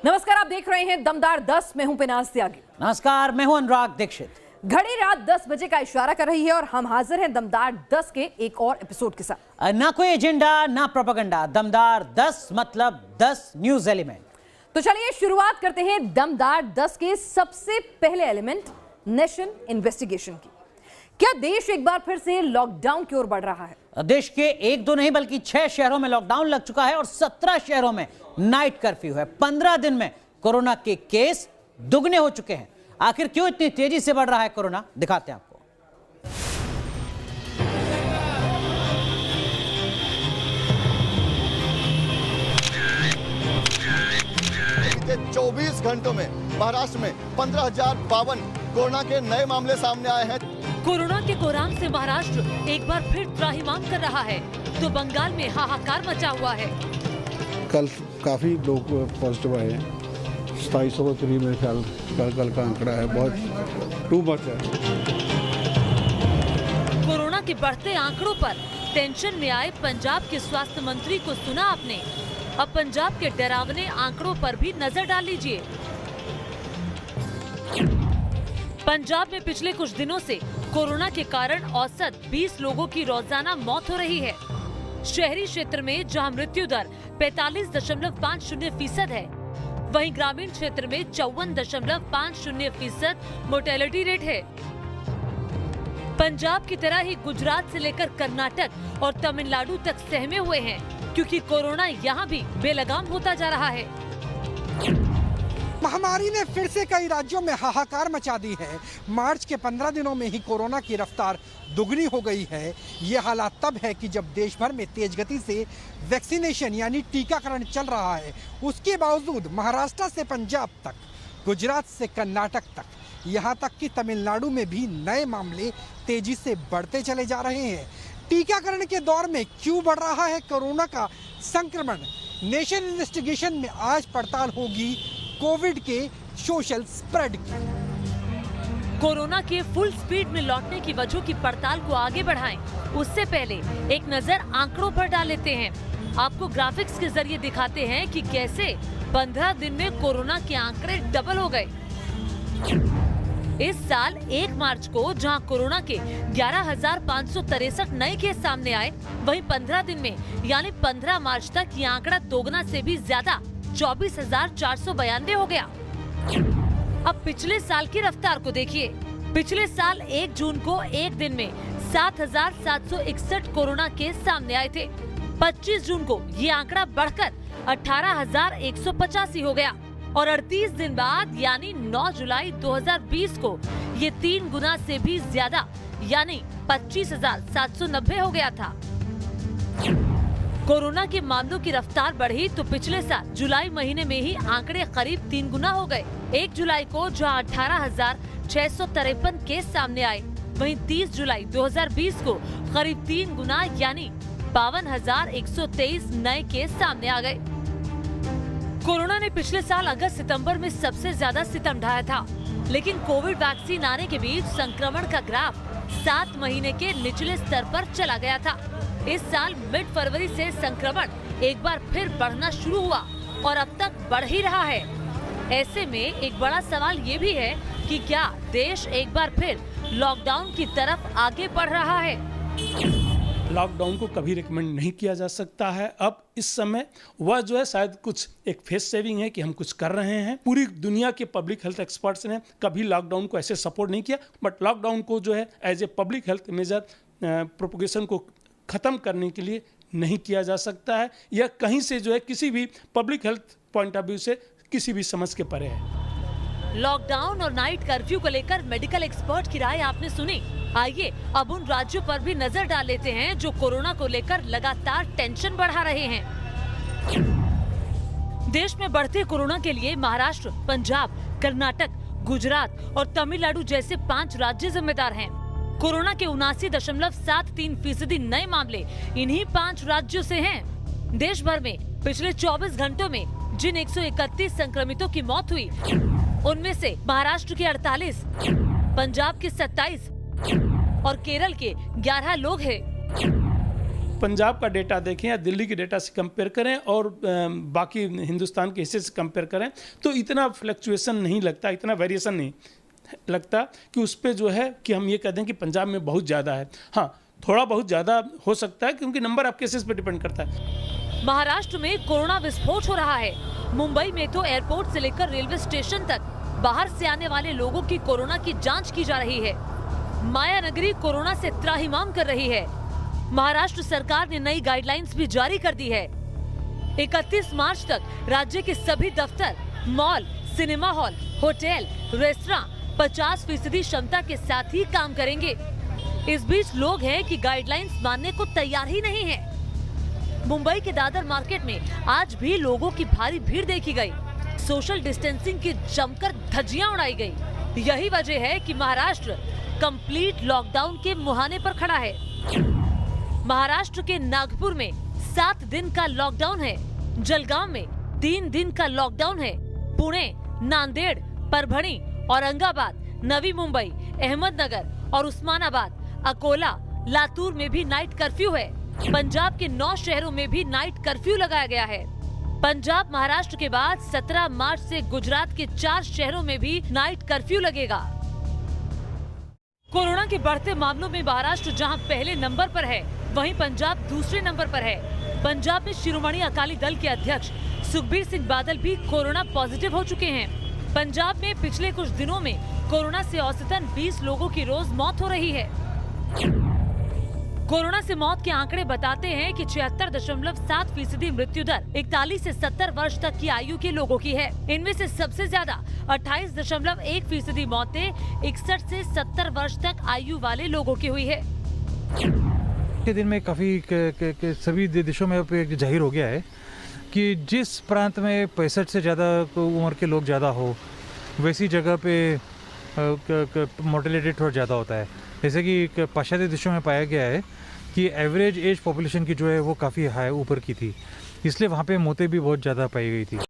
नमस्कार, आप देख रहे हैं दमदार 10। मैं हूं पिनाज त्यागी। नमस्कार, मैं हूं अनुराग दीक्षित। घड़ी रात 10 बजे का इशारा कर रही है और हम हाजिर हैं दमदार 10 के एक और एपिसोड के साथ। ना कोई एजेंडा, ना प्रोपेगेंडा, दमदार 10 मतलब 10 न्यूज एलिमेंट। तो चलिए शुरुआत करते हैं दमदार 10 के सबसे पहले एलिमेंट नेशन इन्वेस्टिगेशन की। क्या देश एक बार फिर से लॉकडाउन की ओर बढ़ रहा है? देश के 1-2 नहीं बल्कि 6 शहरों में लॉकडाउन लग चुका है और 17 शहरों में नाइट कर्फ्यू है। 15 दिन में कोरोना के केस दुगने हो चुके हैं। आखिर क्यों इतनी तेजी से बढ़ रहा है कोरोना, दिखाते हैं आपको। 24 घंटों में महाराष्ट्र में 15,052 कोरोना के नए मामले सामने आए हैं। कोरोना के कोराम से महाराष्ट्र एक बार फिर त्राहिमाम कर रहा है तो बंगाल में हाहाकार मचा हुआ है। कल काफी लोग पॉजिटिव आए हैं, 2700 के करीब मेरे ख्याल कल का आंकड़ा है। बहुत टू मच है। कोरोना के बढ़ते आंकड़ों पर टेंशन में आए पंजाब के स्वास्थ्य मंत्री को सुना आपने। अब पंजाब के डरावने आंकड़ों पर भी नजर डाल लीजिए। पंजाब में पिछले कुछ दिनों से कोरोना के कारण औसत 20 लोगों की रोजाना मौत हो रही है। शहरी क्षेत्र में जहां मृत्यु दर 45.50% है, वहीं ग्रामीण क्षेत्र में 54.50% मोर्टेलिटी रेट है। पंजाब की तरह ही गुजरात से लेकर कर्नाटक और तमिलनाडु तक सहमे हुए हैं, क्योंकि कोरोना यहाँ भी बेलगाम होता जा रहा है। महामारी ने फिर से कई राज्यों में हाहाकार मचा दी है। मार्च के 15 दिनों में ही कोरोना की रफ्तार दुगनी हो गई है। ये हालात तब है कि जब देश भर में तेज गति से वैक्सीनेशन यानी टीकाकरण चल रहा है, उसके बावजूद महाराष्ट्र से पंजाब तक, गुजरात से कर्नाटक तक, यहाँ तक कि तमिलनाडु में भी नए मामले तेजी से बढ़ते चले जा रहे हैं। टीकाकरण के दौर में क्यों बढ़ रहा है कोरोना का संक्रमण? नेशन इन्वेस्टिगेशन में आज पड़ताल होगी कोविड के सोशल स्प्रेड की। कोरोना के फुल स्पीड में लौटने की वजहों की पड़ताल को आगे बढ़ाएं, उससे पहले एक नजर आंकड़ों पर डाल लेते हैं। आपको ग्राफिक्स के जरिए दिखाते हैं कि कैसे 15 दिन में कोरोना के आंकड़े डबल हो गए। इस साल 1 मार्च को जहां कोरोना के 11,563 नए केस सामने आए, वहीं 15 दिन में यानी 15 मार्च तक ये आंकड़ा दोगुना से भी ज्यादा 24,492 हो गया। अब पिछले साल की रफ्तार को देखिए। पिछले साल 1 जून को एक दिन में 7,761 कोरोना केस सामने आए थे। 25 जून को ये आंकड़ा बढ़कर 18,185 हो गया और 38 दिन बाद यानी 9 जुलाई 2020 को ये 3 गुना से भी ज्यादा यानी 25,790 हो गया था। कोरोना के मामलों की रफ्तार बढ़ी तो पिछले साल जुलाई महीने में ही आंकड़े करीब 3 गुना हो गए। 1 जुलाई को जहां 18,653 केस सामने आए, वहीं 30 जुलाई 2020 को करीब 3 गुना यानी 52,123 नए केस सामने आ गए। कोरोना ने पिछले साल अगस्त सितंबर में सबसे ज्यादा सितम ढाया था, लेकिन कोविड वैक्सीन आने के बीच संक्रमण का ग्राफ 7 महीने के निचले स्तर पर चला गया था। इस साल मिड फरवरी से संक्रमण एक बार फिर बढ़ना शुरू हुआ और अब तक बढ़ ही रहा है। ऐसे में एक बड़ा सवाल ये भी है कि क्या देश एक बार फिर लॉकडाउन की तरफ आगे बढ़ रहा है? लॉकडाउन को कभी रिकमेंड नहीं किया जा सकता है। अब इस समय वह जो है शायद कुछ एक फेस सेविंग है कि हम कुछ कर रहे हैं। पूरी दुनिया के पब्लिक हेल्थ एक्सपर्ट्स ने कभी लॉकडाउन को ऐसे सपोर्ट नहीं किया, बट लॉकडाउन को जो है as a public health measure propagation को खत्म करने के लिए नहीं किया जा सकता है। यह कहीं से जो है किसी भी public health point of view से किसी भी समझ के परे है। लॉकडाउन और नाइट कर्फ्यू को लेकर मेडिकल एक्सपर्ट की राय आपने सुनी। आइए अब उन राज्यों पर भी नजर डाल लेते हैं जो कोरोना को लेकर लगातार टेंशन बढ़ा रहे हैं। देश में बढ़ते कोरोना के लिए महाराष्ट्र, पंजाब, कर्नाटक, गुजरात और तमिलनाडु जैसे 5 राज्य जिम्मेदार हैं। कोरोना के 79.73% नए मामले इन्हीं 5 राज्यों से हैं। देश भर में पिछले 24 घंटों में जिन 131 संक्रमितों की मौत हुई, उनमें से महाराष्ट्र के 48, पंजाब के 27 और केरल के 11 लोग हैं। पंजाब का डेटा देखें या दिल्ली के डेटा से कंपेयर करें और बाकी हिंदुस्तान के हिस्से से कंपेयर करें तो इतना फ्लक्चुएशन नहीं लगता, इतना वेरिएशन नहीं लगता कि उस पर जो है कि हम ये कह दें कि पंजाब में बहुत ज़्यादा है। हाँ, थोड़ा बहुत ज़्यादा हो सकता है क्योंकि नंबर ऑफ केसेस पे डिपेंड करता है। महाराष्ट्र में कोरोना विस्फोट हो रहा है। मुंबई में तो एयरपोर्ट से लेकर रेलवे स्टेशन तक बाहर से आने वाले लोगों की कोरोना की जांच की जा रही है। माया नगरी कोरोना से त्राहिमाम कर रही है। महाराष्ट्र सरकार ने नई गाइडलाइंस भी जारी कर दी है। 31 मार्च तक राज्य के सभी दफ्तर, mall, cinema hall, hotel, restaurant 50% क्षमता के साथ ही काम करेंगे। इस बीच लोग हैं कि गाइडलाइंस मानने को तैयार ही नहीं है। मुंबई के दादर मार्केट में आज भी लोगों की भारी भीड़ देखी गई। सोशल डिस्टेंसिंग की जमकर धज्जियां उड़ाई गई। यही वजह है कि महाराष्ट्र कंप्लीट लॉकडाउन के मुहाने पर खड़ा है। महाराष्ट्र के नागपुर में 7 दिन का लॉकडाउन है। जलगांव में 3 दिन का लॉकडाउन है। पुणे, नांदेड़, परभणी, औरंगाबाद, नवी मुंबई, अहमदनगर और उस्मानाबाद, अकोला, लातूर में भी नाइट कर्फ्यू है। पंजाब के 9 शहरों में भी नाइट कर्फ्यू लगाया गया है। पंजाब महाराष्ट्र के बाद 17 मार्च से गुजरात के 4 शहरों में भी नाइट कर्फ्यू लगेगा। कोरोना के बढ़ते मामलों में महाराष्ट्र जहां पहले नंबर पर है, वहीं पंजाब दूसरे नंबर पर है। पंजाब में शिरोमणि अकाली दल के अध्यक्ष सुखबीर सिंह बादल भी कोरोना पॉजिटिव हो चुके हैं। पंजाब में पिछले कुछ दिनों में कोरोना से औसतन 20 लोगों की रोज मौत हो रही है। कोरोना से मौत के आंकड़े बताते हैं कि 76.7% मृत्यु दर 41 से 70 वर्ष तक की आयु के लोगों की है। इनमें से सबसे ज्यादा 28.1% मौतें 61 से 70 वर्ष तक आयु वाले लोगों की हुई है। के दिन में काफ़ी सभी देशों में जाहिर हो गया है कि जिस प्रांत में 65 से ज़्यादा उम्र के लोग ज़्यादा हो, वैसी जगह पे मोर्टेलिटी थोड़ा ज़्यादा होता है। जैसे कि पाश्चात्य देशों में पाया गया है कि एवरेज एज पॉपुलेशन की जो है वो काफ़ी हाई ऊपर की थी, इसलिए वहाँ पे मौतें भी बहुत ज़्यादा पाई गई थी।